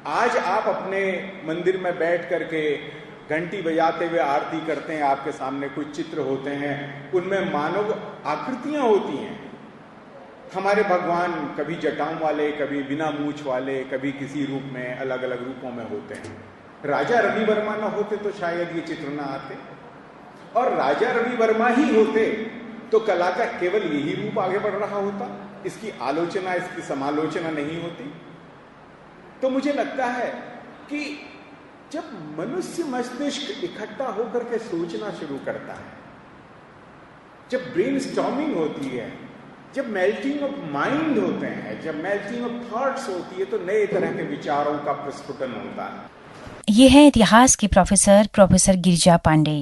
आज आप अपने मंदिर में बैठ करके घंटी बजाते हुए आरती करते हैं, आपके सामने कुछ चित्र होते हैं, उनमें मानव आकृतियां होती हैं। हमारे भगवान कभी जटाओं वाले, कभी बिना मूछ वाले, कभी किसी रूप में, अलग अलग रूपों में होते हैं। राजा रवि वर्मा न होते तो शायद ये चित्र न आते, और राजा रवि वर्मा ही होते तो कला का केवल यही रूप आगे बढ़ रहा होता, इसकी आलोचना, इसकी समालोचना नहीं होती। तो मुझे लगता है कि जब मनुष्य मस्तिष्क इकट्ठा होकर के सोचना शुरू करता है, जब ब्रेनस्टॉर्मिंग होती है, जब मेल्टिंग ऑफ माइंड होते हैं, जब मेल्टिंग ऑफ थॉट्स होती है, तो नए तरह के विचारों का प्रस्फुटन होता है। ये है इतिहास के प्रोफेसर गिरिजा पांडे।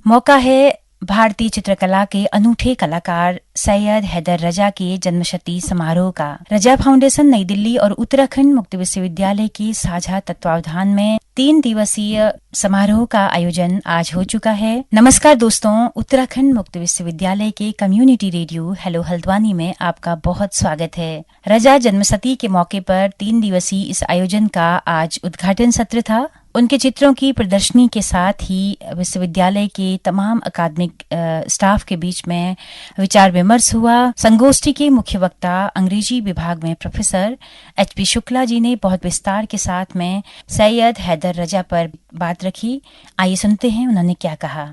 मौका है भारतीय चित्रकला के अनूठे कलाकार सैयद हैदर रजा के जन्मशती समारोह का। रजा फाउंडेशन नई दिल्ली और उत्तराखंड मुक्त विश्वविद्यालय के साझा तत्वावधान में 3 दिवसीय समारोह का आयोजन आज हो चुका है। नमस्कार दोस्तों, उत्तराखंड मुक्त विश्वविद्यालय के कम्युनिटी रेडियो हेलो हल्द्वानी में आपका बहुत स्वागत है। रजा जन्मशती के मौके पर 3 दिवसीय इस आयोजन का आज उद्घाटन सत्र था। उनके चित्रों की प्रदर्शनी के साथ ही विश्वविद्यालय के तमाम अकादमिक स्टाफ के बीच में विचार विमर्श हुआ। संगोष्ठी के मुख्य वक्ता अंग्रेजी विभाग में प्रोफेसर HP शुक्ला जी ने बहुत विस्तार के साथ में सैयद हैदर रजा पर बात रखी। आइए सुनते हैं उन्होंने क्या कहा।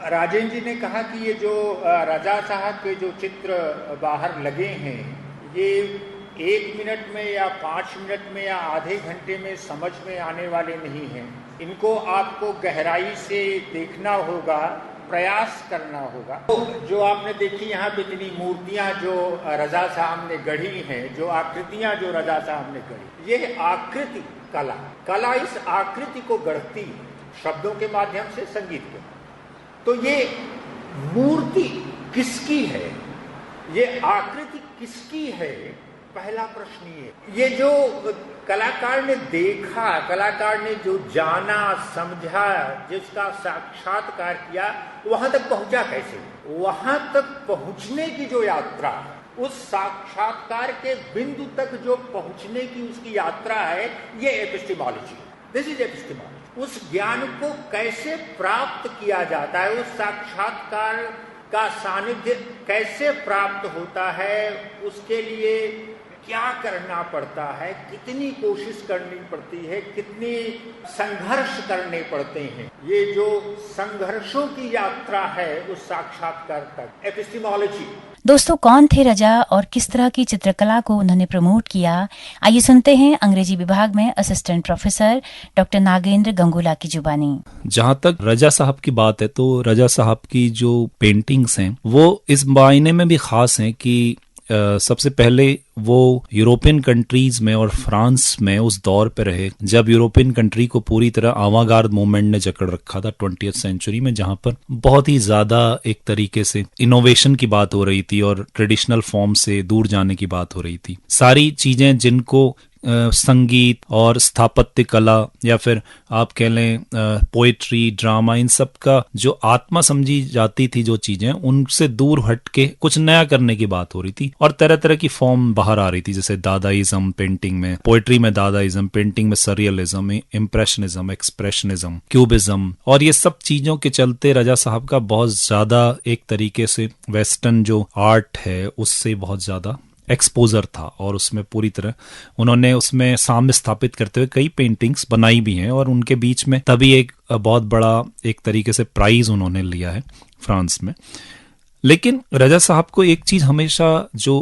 राजेंद्र जी ने कहा कि ये जो रजा साहब के जो चित्र बाहर लगे हैं, ये 1 मिनट में या 5 मिनट में या आधे घंटे में समझ में आने वाले नहीं हैं। इनको आपको गहराई से देखना होगा, प्रयास करना होगा। तो जो आपने देखी यहाँ पे इतनी मूर्तियाँ जो रजा साहब ने गढ़ी हैं, जो आकृतियाँ जो रजा साहब ने गढ़ी, ये आकृति कला इस आकृति को गढ़ती है शब्दों के माध्यम से, संगीत के। तो ये मूर्ति किसकी है, ये आकृति किसकी है, पहला प्रश्न ये जो कलाकार ने देखा, कलाकार ने जो जाना, समझा, जिसका साक्षात्कार किया, वहां तक पहुंचा कैसे? वहां तक पहुंचने की जो यात्रा, उस साक्षात्कार के बिंदु तक जो पहुंचने की उसकी यात्रा है, ये एपिस्टेमोलॉजी, दिस इज एपिस्टेमोलॉजी। उस ज्ञान को कैसे प्राप्त किया जाता है, उस साक्षात्कार का सानिध्य कैसे प्राप्त होता है, उसके लिए क्या करना पड़ता है, कितनी कोशिश करनी पड़ती है, कितनी संघर्ष करने पड़ते हैं। ये जो संघर्षों की यात्रा है उस साक्षात्कार तक, एपिस्टेमोलॉजी। दोस्तों, कौन थे रजा और किस तरह की चित्रकला को उन्होंने प्रमोट किया? आइए सुनते हैं अंग्रेजी विभाग में assistant professor doctor Nagendra Gangula की जुबानी। जहाँ तक रजा साहब की बात है, तो रजा साहब की जो पेंटिंग्स हैं वो इस मायने में भी खास हैं कि सबसे पहले वो यूरोपियन कंट्रीज में और फ्रांस में उस दौर पे रहे जब यूरोपियन कंट्री को पूरी तरह अवांगार्ड मूवमेंट ने जकड़ रखा था 20th सेंचुरी में, जहां पर बहुत ही ज्यादा एक तरीके से इनोवेशन की बात हो रही थी और ट्रेडिशनल फॉर्म से दूर जाने की बात हो रही थी। सारी चीजें जिनको संगीत और स्थापत्य कला या फिर आप कह लें पोएट्री, ड्रामा, इन सब का जो आत्मा समझी जाती थी, जो चीजें उनसे दूर हट के कुछ नया करने की बात हो रही थी और तरह तरह की फॉर्म बाहर आ रही थी, जैसे दादाइज्म पेंटिंग में, पोएट्री में दादाइज्म, पेंटिंग में सरियलिज्म, इम्प्रेशनिज्म, एक्सप्रेशनिज्म, क्यूबिज्म, और ये सब चीजों के चलते रजा साहब का बहुत ज्यादा एक तरीके से वेस्टर्न जो आर्ट है उससे बहुत ज्यादा एक्सपोजर था और उसमें पूरी तरह उन्होंने उसमें साम्य स्थापित करते हुए कई पेंटिंग्स बनाई भी हैं और उनके बीच में तभी एक बहुत बड़ा एक तरीके से प्राइज उन्होंने लिया है फ्रांस में। लेकिन रजा साहब को एक चीज हमेशा जो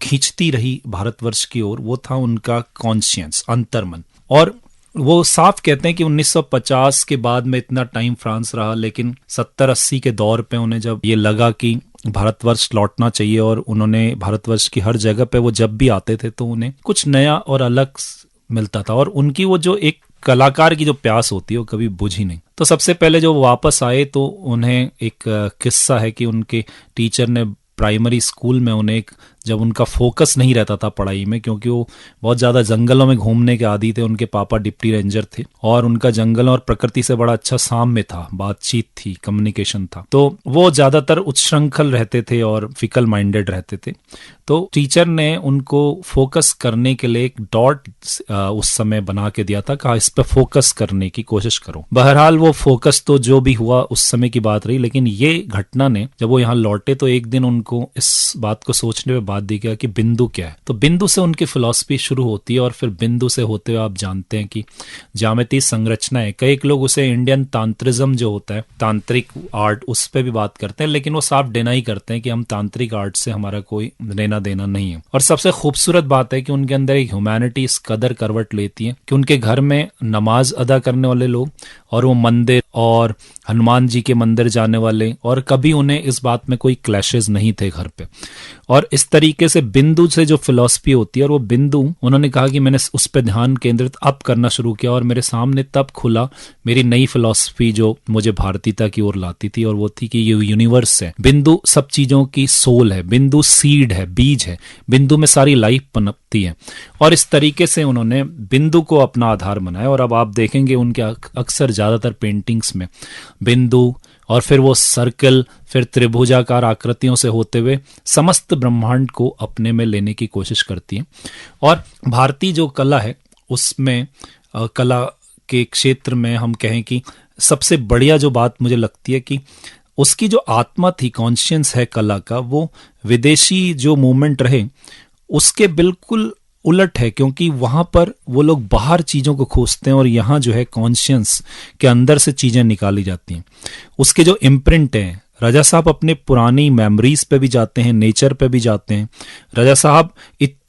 खींचती रही भारतवर्ष की ओर, वो था उनका कॉन्शियंस, अंतर्मन। और वो साफ कहते हैं कि 1950 के बाद में इतना टाइम फ्रांस रहा, लेकिन 70-80 के दौर पे उन्हें जब ये लगा कि भारतवर्ष लौटना चाहिए, और उन्होंने भारतवर्ष की हर जगह पे वो जब भी आते थे तो उन्हें कुछ नया और अलग मिलता था, और उनकी वो जो एक कलाकार की जो प्यास होती है वो कभी बुझी नहीं। तो सबसे पहले जो वापस आए तो उन्हें एक किस्सा है कि उनके टीचर ने प्राइमरी स्कूल में उन्हें एक जब उनका फोकस नहीं रहता था पढ़ाई में, क्योंकि वो बहुत ज़्यादा जंगलों में घूमने के आदी थे। उनके पापा डिप्टी रेंजर थे और उनका जंगल और प्रकृति से बड़ा अच्छा साम्य था, बातचीत थी, कम्युनिकेशन था। तो वो ज़्यादातर उच्छृंखल रहते थे और फिकल माइंडेड रहते थे। तो टीचर ने उनको फोकस करने के लिए एक डॉट उस समय बना के दिया था, कहा इस पे फोकस करने की कोशिश करो। बहरहाल वो फोकस तो जो भी हुआ उस समय की बात रही, लेकिन ये घटना ने जब वो यहाँ लौटे तो एक दिन उनको इस बात को सोचने में बात दी गया कि बिंदु क्या है। तो बिंदु से उनकी फिलॉसफी शुरू होती है और फिर बिंदु से होते हुए आप जानते हैं कि ज्यामितीय संरचना है। कई लोग उसे इंडियन तांत्रिज्म जो होता है, तांत्रिक आर्ट, उस पर भी बात करते हैं, लेकिन वो साफ डिनाई करते हैं कि हम तांत्रिक आर्ट से हमारा कोई लेना देना नहीं है। और सबसे खूबसूरत बात है कि उनके अंदर एक ह्यूमैनिटी इस कदर करवट लेती है कि उनके घर में नमाज अदा करने वाले लोग और वो मंदिर और हनुमान जी के मंदिर जाने वाले, और कभी उन्हें इस बात में कोई क्लैशेस नहीं थे घर पे। और इस तरीके से बिंदु से जो फिलॉसफी होती है, और वो बिंदु उन्होंने कहा कि मैंने उस पर ध्यान केंद्रित अब करना शुरू किया और मेरे सामने तब खुला मेरी नई फिलॉसफी जो मुझे भारतीयता की ओर लाती थी, और वो थी कि ये यूनिवर्स है, बिंदु सब चीजों की सोल है, बिंदु सीड है, बीज है, बिंदु में सारी लाइफ पनपती है। और इस तरीके से उन्होंने बिंदु को अपना आधार बनाया। और अब आप देखेंगे उनके अक्सर ज्यादातर पेंटिंग्स में बिंदु और फिर वो सर्कल, फिर त्रिभुजाकार आकृतियों से होते हुए समस्त ब्रह्मांड को अपने में लेने की कोशिश करती है। और भारतीय जो कला है उसमें कला के क्षेत्र में हम कहें कि सबसे बढ़िया जो बात मुझे लगती है कि उसकी जो आत्मा थी, कॉन्शियंस है कला का, वो विदेशी जो मूवमेंट रहे उसके बिल्कुल उलट है, क्योंकि वहां पर वो लोग बाहर चीजों को खोजते हैं और यहाँ जो है कॉन्शियंस के अंदर से चीजें निकाली जाती हैं। उसके जो इम्प्रिंट है, रजा साहब अपने पुरानी मेमोरीज पे भी जाते हैं, नेचर पे भी जाते हैं। रजा साहब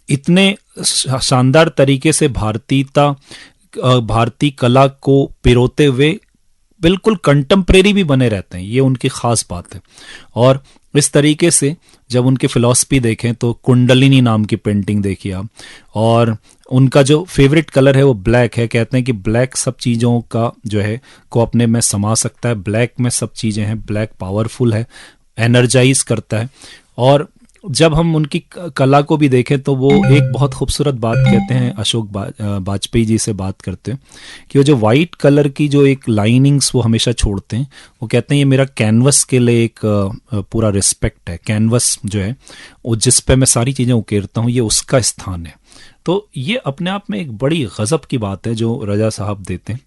इतने शानदार तरीके से भारतीय कला को पिरोते हुए बिल्कुल कंटेम्प्रेरी भी बने रहते हैं, ये उनकी खास बात है। और इस तरीके से जब उनकी फिलॉसफी देखें तो कुंडलिनी नाम की पेंटिंग देखिए आप, और उनका जो फेवरेट कलर है वो ब्लैक है। कहते हैं कि ब्लैक सब चीज़ों का जो है को अपने में समा सकता है, ब्लैक में सब चीज़ें हैं, ब्लैक पावरफुल है, एनर्जाइज करता है। और जब हम उनकी कला को भी देखें तो वो एक बहुत खूबसूरत बात कहते हैं, अशोक वाजपेयी जी से बात करते हैं कि वो जो वाइट कलर की जो एक लाइनिंग्स वो हमेशा छोड़ते हैं, वो कहते हैं ये मेरा कैनवस के लिए एक पूरा रिस्पेक्ट है। कैनवस जो है वो जिस पे मैं सारी चीज़ें उकेरता हूँ, ये उसका स्थान है। तो ये अपने आप में एक बड़ी गजब की बात है जो रजा साहब देते हैं।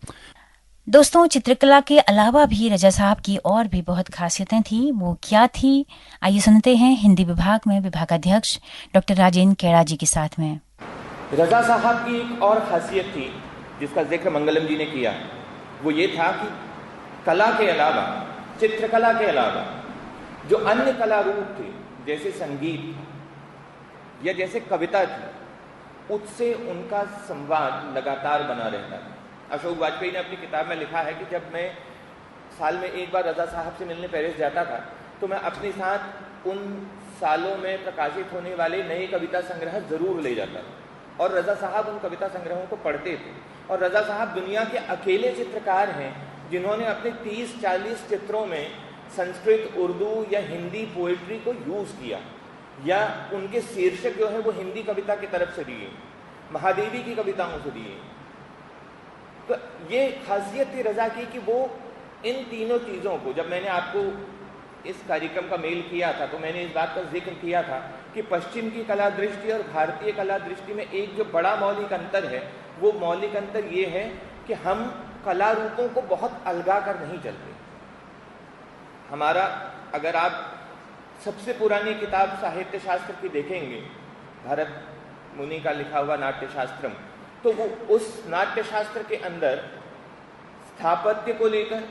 दोस्तों, चित्रकला के अलावा भी रजा साहब की और भी बहुत खासियतें थी। वो क्या थी, आइए सुनते हैं हिंदी विभाग में विभागाध्यक्ष डॉक्टर राजेंद्र केड़ा जी के साथ में। रजा साहब की एक और खासियत थी जिसका जिक्र मंगलम जी ने किया, वो ये था कि कला के अलावा, चित्रकला के अलावा जो अन्य कला रूप थे, जैसे संगीत या जैसे कविता थी, उससे उनका संवाद लगातार बना रहता था। अशोक वाजपेयी ने अपनी किताब में लिखा है कि जब मैं साल में एक बार रजा साहब से मिलने पेरिस जाता था तो मैं अपने साथ उन सालों में प्रकाशित होने वाले नए कविता संग्रह जरूर ले जाता था, और रजा साहब उन कविता संग्रहों को पढ़ते थे। और रजा साहब दुनिया के अकेले चित्रकार हैं जिन्होंने अपने 30-40 चित्रों में संस्कृत, उर्दू या हिंदी पोएट्री को यूज किया, या उनके शीर्षक जो है वो हिंदी कविता की तरफ से दिए, महादेवी की कविताओं से दिए। तो ये खासियत थी रजा की कि वो इन तीनों चीज़ों को, जब मैंने आपको इस कार्यक्रम का मेल किया था तो मैंने इस बात का जिक्र किया था कि पश्चिम की कला दृष्टि और भारतीय कला दृष्टि में एक जो बड़ा मौलिक अंतर है, वो मौलिक अंतर ये है कि हम कला रूपों को बहुत अलगा कर नहीं चलते। हमारा, अगर आप सबसे पुरानी किताब साहित्य शास्त्र की देखेंगे, भरत मुनि का लिखा हुआ नाट्य शास्त्रम, तो वो उस नाट्य शास्त्र के अंदर स्थापत्य को लेकर,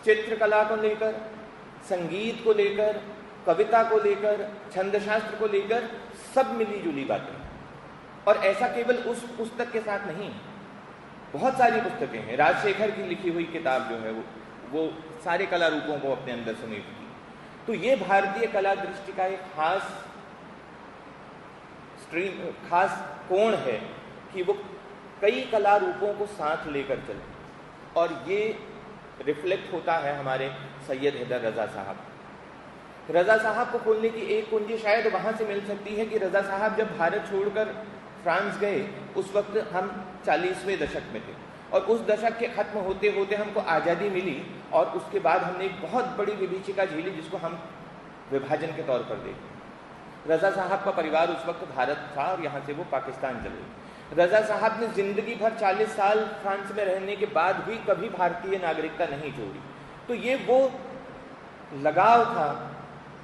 चित्रकला को लेकर, संगीत को लेकर, कविता को लेकर, छंद शास्त्र को लेकर सब मिली जुली बातें। और ऐसा केवल उस पुस्तक के साथ नहीं, बहुत सारी पुस्तकें हैं। राजशेखर की लिखी हुई किताब जो है वो सारे कला रूपों को अपने अंदर समेटती। तो ये भारतीय कला दृष्टि का एक खास कोण है कि वो कई कला रूपों को साथ लेकर चले, और ये रिफ्लेक्ट होता है हमारे सैयद हैदर रजा साहब। रजा साहब को खोलने की एक कुंजी शायद वहाँ से मिल सकती है कि रजा साहब जब भारत छोड़कर फ्रांस गए उस वक्त हम 40वें दशक में थे और उस दशक के खत्म होते होते हमको आज़ादी मिली और उसके बाद हमने एक बहुत बड़ी विभीषिका झेली जिसको हम विभाजन के तौर पर देखें। रजा साहब का परिवार उस वक्त भारत था और यहाँ से वो पाकिस्तान चले। रजा साहब ने जिंदगी भर 40 साल फ्रांस में रहने के बाद भी कभी भारतीय नागरिकता नहीं छोड़ी। तो ये वो लगाव था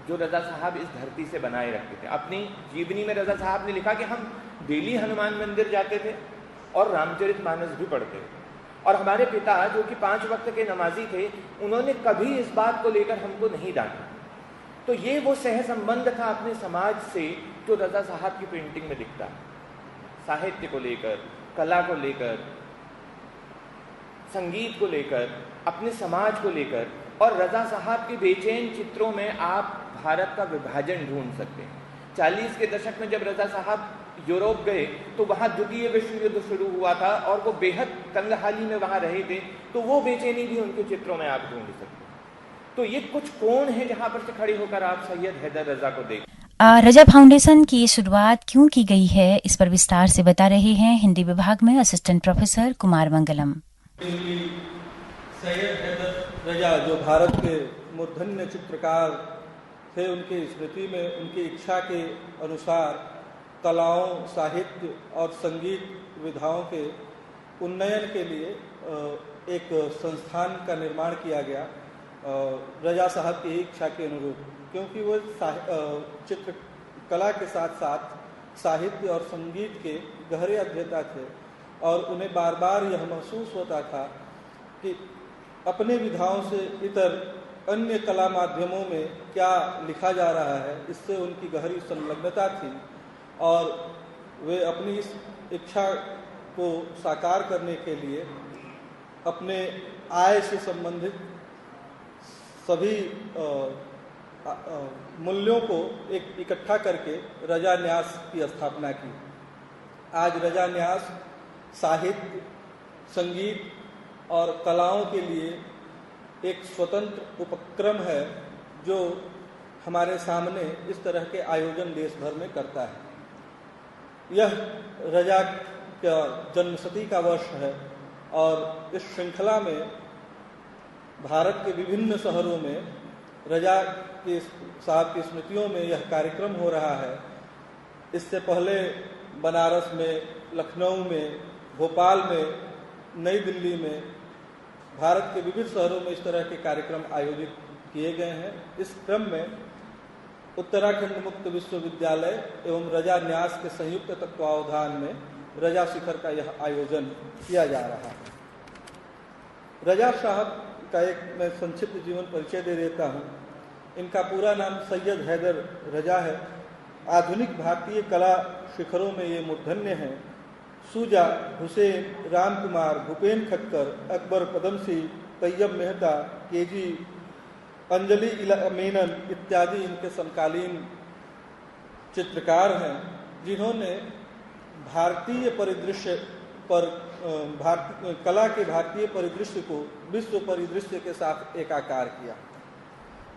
जो रजा साहब इस धरती से बनाए रखते थे। अपनी जीवनी में रजा साहब ने लिखा कि हम डेली हनुमान मंदिर जाते थे और रामचरितमानस भी पढ़ते थे और हमारे पिता जो कि 5 वक्त के नमाजी थे उन्होंने कभी इस बात को लेकर हमको नहीं डांटा। तो ये वो सह संबंध था अपने समाज से जो रजा साहब की पेंटिंग में दिखता है, साहित्य को लेकर, कला को लेकर, संगीत को लेकर, अपने समाज को लेकर। और रजा साहब के बेचैन चित्रों में आप भारत का विभाजन ढूंढ सकते हैं। 40 के दशक में जब रजा साहब यूरोप गए तो वहाँ द्वितीय विश्व युद्ध शुरू हुआ था और वो बेहद तंगहाली में वहाँ रहे थे, तो वो बेचैनी भी उनके चित्रों में आप ढूंढ सकते हैं। तो ये कुछ कोण है जहाँ पर से खड़े होकर आप सैयद हैदर रजा को देख। रजा फाउंडेशन की शुरुआत क्यों की गई है, इस पर विस्तार से बता रहे हैं हिंदी विभाग में असिस्टेंट प्रोफेसर कुमार मंगलम। सैयद हैदर रजा जो भारत के मूर्धन्य चित्रकार थे, उनकी स्मृति में उनकी इच्छा के अनुसार कलाओं, साहित्य और संगीत विधाओं के उन्नयन के लिए एक संस्थान का निर्माण किया गया रजा साहब की इच्छा के अनुरूप, क्योंकि वो चित्रकला के साथ साथ साहित्य और संगीत के गहरे अध्येता थे और उन्हें बार बार यह महसूस होता था कि अपने विधाओं से इतर अन्य कला माध्यमों में क्या लिखा जा रहा है, इससे उनकी गहरी संलग्नता थी और वे अपनी इस इच्छा को साकार करने के लिए अपने आय से संबंधित सभी मूल्यों को एक इकट्ठा करके रजा न्यास की स्थापना की। आज रजा न्यास साहित्य, संगीत और कलाओं के लिए एक स्वतंत्र उपक्रम है जो हमारे सामने इस तरह के आयोजन देश भर में करता है। यह रजा का जन्मशती का वर्ष है और इस श्रृंखला में भारत के विभिन्न शहरों में रजा के साहब की स्मृतियों में यह कार्यक्रम हो रहा है। इससे पहले बनारस में, लखनऊ में, भोपाल में, नई दिल्ली में, भारत के विभिन्न शहरों में इस तरह के कार्यक्रम आयोजित किए गए हैं। इस क्रम में उत्तराखंड मुक्त विश्वविद्यालय एवं रजा न्यास के संयुक्त तत्वावधान में रजा शिखर का यह आयोजन किया जा रहा है। रजा साहब का एक मैं संक्षिप्त जीवन परिचय दे देता हूँ। इनका पूरा नाम सैयद हैदर रजा है। आधुनिक भारतीय कला शिखरों में ये मूर्धन्य हैं। सूजा, हुसैन, रामकुमार, भूपेन खक्कर, अकबर पदमसी, तैयब मेहता, केजी, अंजलि मेनन इत्यादि इनके समकालीन चित्रकार हैं जिन्होंने भारतीय परिदृश्य पर कला के भारतीय परिदृश्य को विश्व परिदृश्य के साथ एकाकार किया।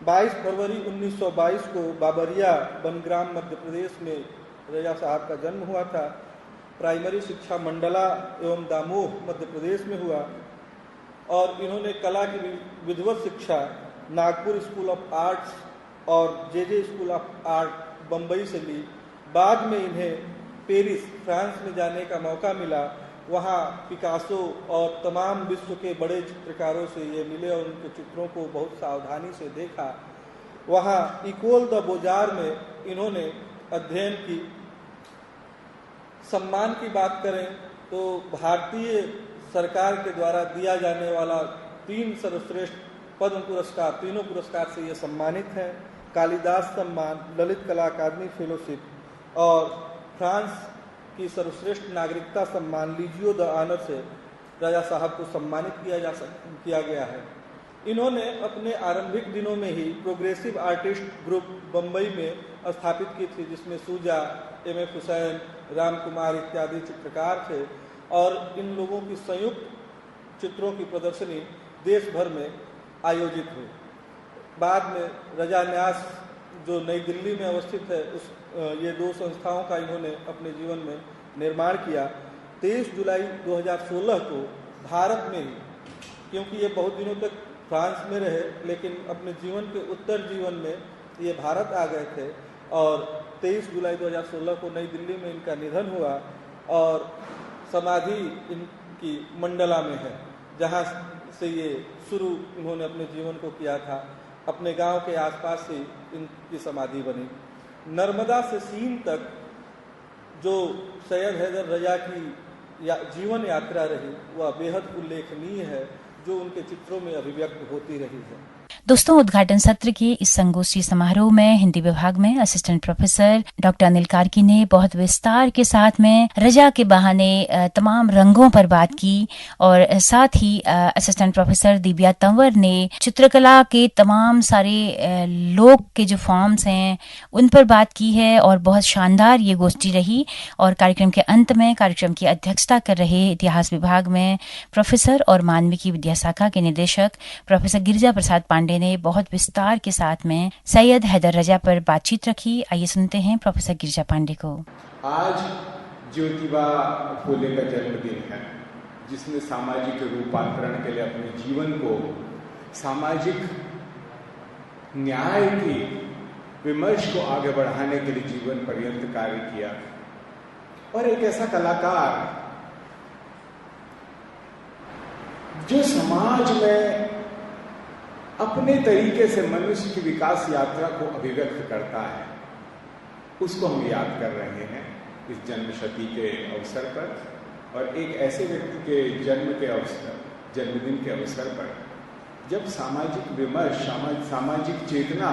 22 फरवरी 1922 को बाबरिया बनग्राम मध्य प्रदेश में रजा साहब का जन्म हुआ था। प्राइमरी शिक्षा मंडला एवं दामोह मध्य प्रदेश में हुआ और इन्होंने कला की विधिवत शिक्षा नागपुर स्कूल ऑफ आर्ट्स और जे स्कूल ऑफ आर्ट बम्बई से ली। बाद में इन्हें पेरिस फ्रांस में जाने का मौका मिला। वहाँ पिकासो और तमाम विश्व के बड़े चित्रकारों से ये मिले और उनके चित्रों को बहुत सावधानी से देखा। वहाँ इकोल द बोजार में इन्होंने अध्ययन की। सम्मान की बात करें तो भारतीय सरकार के द्वारा दिया जाने वाला 3 सर्वश्रेष्ठ पद्म पुरस्कार, तीनों पुरस्कार से ये सम्मानित हैं। कालिदास सम्मान, ललित कला अकादमी फेलोशिप और फ्रांस की सर्वश्रेष्ठ नागरिकता सम्मान लीजियो द ऑनर से राजा साहब को सम्मानित किया गया है। इन्होंने अपने आरंभिक दिनों में ही प्रोग्रेसिव आर्टिस्ट ग्रुप बम्बई में स्थापित की थी, जिसमें सूजा, M.F. हुसैन, रामकुमार इत्यादि चित्रकार थे और इन लोगों की संयुक्त चित्रों की प्रदर्शनी देश भर में आयोजित हुई। बाद में रजा न्यास जो नई दिल्ली में अवस्थित है, ये 2 संस्थाओं का इन्होंने अपने जीवन में निर्माण किया। 23 जुलाई 2016 को भारत में ही, क्योंकि ये बहुत दिनों तक फ्रांस में रहे, लेकिन अपने जीवन के उत्तर जीवन में ये भारत आ गए थे और 23 जुलाई 2016 को नई दिल्ली में इनका निधन हुआ और समाधि इनकी मंडला में है, जहाँ से ये शुरू इन्होंने अपने जीवन को किया था। अपने गांव के आसपास से इनकी समाधि बनी। नर्मदा से सीन तक जो सैयद हैदर रजा की जीवन यात्रा रही, वह बेहद उल्लेखनीय है, जो उनके चित्रों में अभिव्यक्त होती रही है। दोस्तों, उद्घाटन सत्र के इस संगोष्ठी समारोह में हिंदी विभाग में assistant professor doctor Anil Karki ने बहुत विस्तार के साथ में रजा के बहाने तमाम रंगों पर बात की और साथ ही असिस्टेंट प्रोफेसर दिव्या तंवर ने चित्रकला के तमाम सारे लोक के जो फॉर्म्स हैं उन पर बात की है और बहुत शानदार ये गोष्ठी रही। और कार्यक्रम के अंत में कार्यक्रम की अध्यक्षता कर रहे इतिहास विभाग में प्रोफेसर और मानविकी विद्या शाखा के निदेशक प्रोफेसर गिरिजा प्रसाद पांडे ने बहुत विस्तार के साथ में सैयद हैदर रजा पर बातचीत रखी। आइए सुनते हैं प्रोफेसर गिरिजा पांडे को। आज ज्योतिबा फुले का जन्मदिन है, जिसने सामाजिक रूपांतरण के लिए अपने जीवन को सामाजिक न्याय की विमर्श को आगे बढ़ाने के लिए जीवन पर्यंत कार्य किया। और एक ऐसा कलाकार जो समाज में अपने तरीके से मनुष्य की विकास यात्रा को अभिव्यक्त करता है, उसको हम याद कर रहे हैं इस जन्मशती के अवसर पर। और एक ऐसे व्यक्ति के जन्मदिन के अवसर पर जब सामाजिक विमर्श, सामाजिक चेतना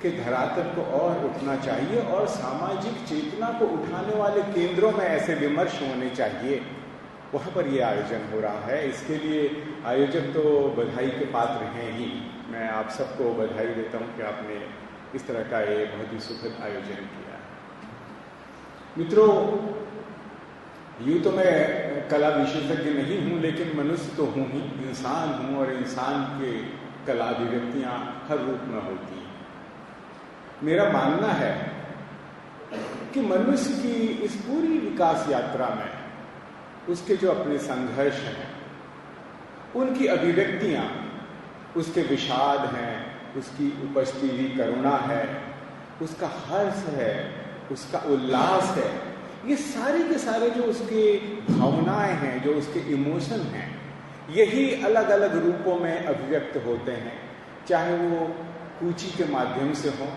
के धरातल को और उठना चाहिए और सामाजिक चेतना को उठाने वाले केंद्रों में ऐसे विमर्श होने चाहिए, वहाँ पर ये आयोजन हो रहा है। इसके लिए आयोजक तो बधाई के पात्र हैं ही। मैं आप सबको बधाई देता हूँ कि आपने इस तरह का ये बहुत ही सुखद आयोजन किया है। मित्रों, यूँ तो मैं कला विशेषज्ञ नहीं हूँ, लेकिन मनुष्य तो हूँ ही, इंसान हूँ और इंसान के कला अभिव्यक्तियाँ हर रूप में होती हैं। मेरा मानना है कि मनुष्य की इस पूरी विकास यात्रा में उसके जो अपने संघर्ष हैं, उनकी अभिव्यक्तियां, उसके विषाद हैं, उसकी उपजती हुई करुणा है, उसका हर्ष है, उसका उल्लास है, ये सारे के सारे जो उसके भावनाएं हैं, जो उसके इमोशन हैं, यही अलग अलग रूपों में अभिव्यक्त होते हैं। चाहे वो कूची के माध्यम से हो,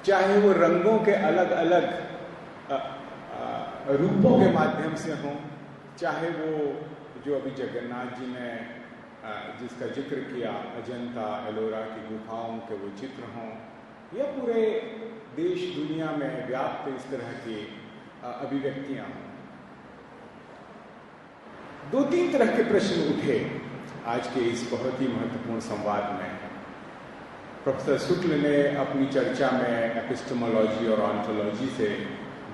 चाहे वो रंगों के अलग अलग रूपों के माध्यम से हो, चाहे वो जो अभी जगन्नाथ जी ने जिसका जिक्र किया, अजंता एलोरा की गुफाओं के वो चित्र हों, या पूरे देश दुनिया में व्याप्त इस तरह की अभिव्यक्तियां हों। 2-3 तरह के प्रश्न उठे आज के इस बहुत ही महत्वपूर्ण संवाद में। प्रोफेसर शुक्ल ने अपनी चर्चा में एपिस्टेमोलॉजी और ऑन्टोलॉजी से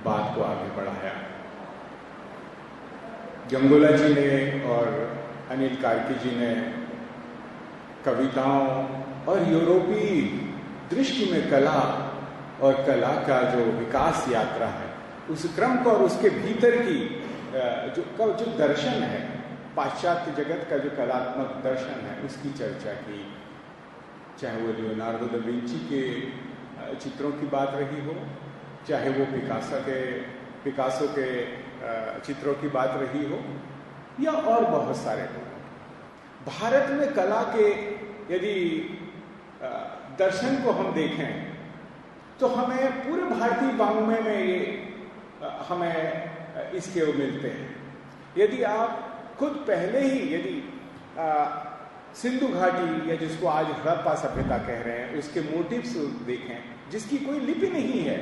बात को आगे बढ़ाया। गंगोला जी ने और अनिल कार्की जी ने कविताओं और यूरोपीय दृष्टि में कला और कला का जो विकास यात्रा है, उस क्रम को और उसके भीतर की जो दर्शन है, पाश्चात्य जगत का जो कलात्मक दर्शन है, उसकी चर्चा की। चाहे वो लियोनार्डो दा विंची के चित्रों की बात रही हो, चाहे वो पिकासो के चित्रों की बात रही हो, या और बहुत सारे लोग। भारत में कला के यदि दर्शन को हम देखें तो हमें पूरे भारतीय वाङ्मय में ये हमें इसके वो मिलते हैं। यदि आप खुद पहले ही यदि सिंधु घाटी या जिसको आज हड़प्पा सभ्यता कह रहे हैं, उसके मोटिव्स देखें, जिसकी कोई लिपि नहीं है,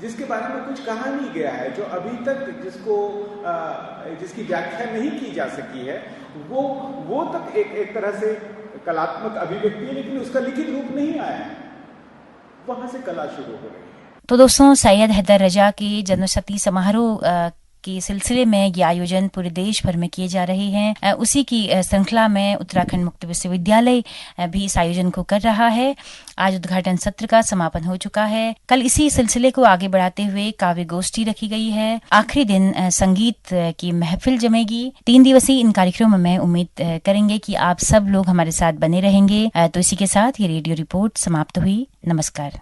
जिसके बारे में कुछ कहा नहीं गया है, जो अभी तक जिसकी व्याख्या नहीं की जा सकी है, वो तक एक तरह से कलात्मक अभिव्यक्ति है, लेकिन उसका लिखित रूप नहीं आया है। वहां से कला शुरू हो रही है। तो दोस्तों, सैयद हैदर रजा के जन्मशती समारोह के सिलसिले में ये आयोजन पूरे देश भर में किए जा रहे हैं। उसी की श्रृंखला में उत्तराखंड मुक्त विश्वविद्यालय भी इस आयोजन को कर रहा है। आज उद्घाटन सत्र का समापन हो चुका है। कल इसी सिलसिले को आगे बढ़ाते हुए काव्य गोष्ठी रखी गई है। आखिरी दिन संगीत की महफिल जमेगी। 3 दिवसीय इन कार्यक्रमों में उम्मीद करेंगे कि आप सब लोग हमारे साथ बने रहेंगे। तो इसी के साथ ये रेडियो रिपोर्ट समाप्त हुई। नमस्कार।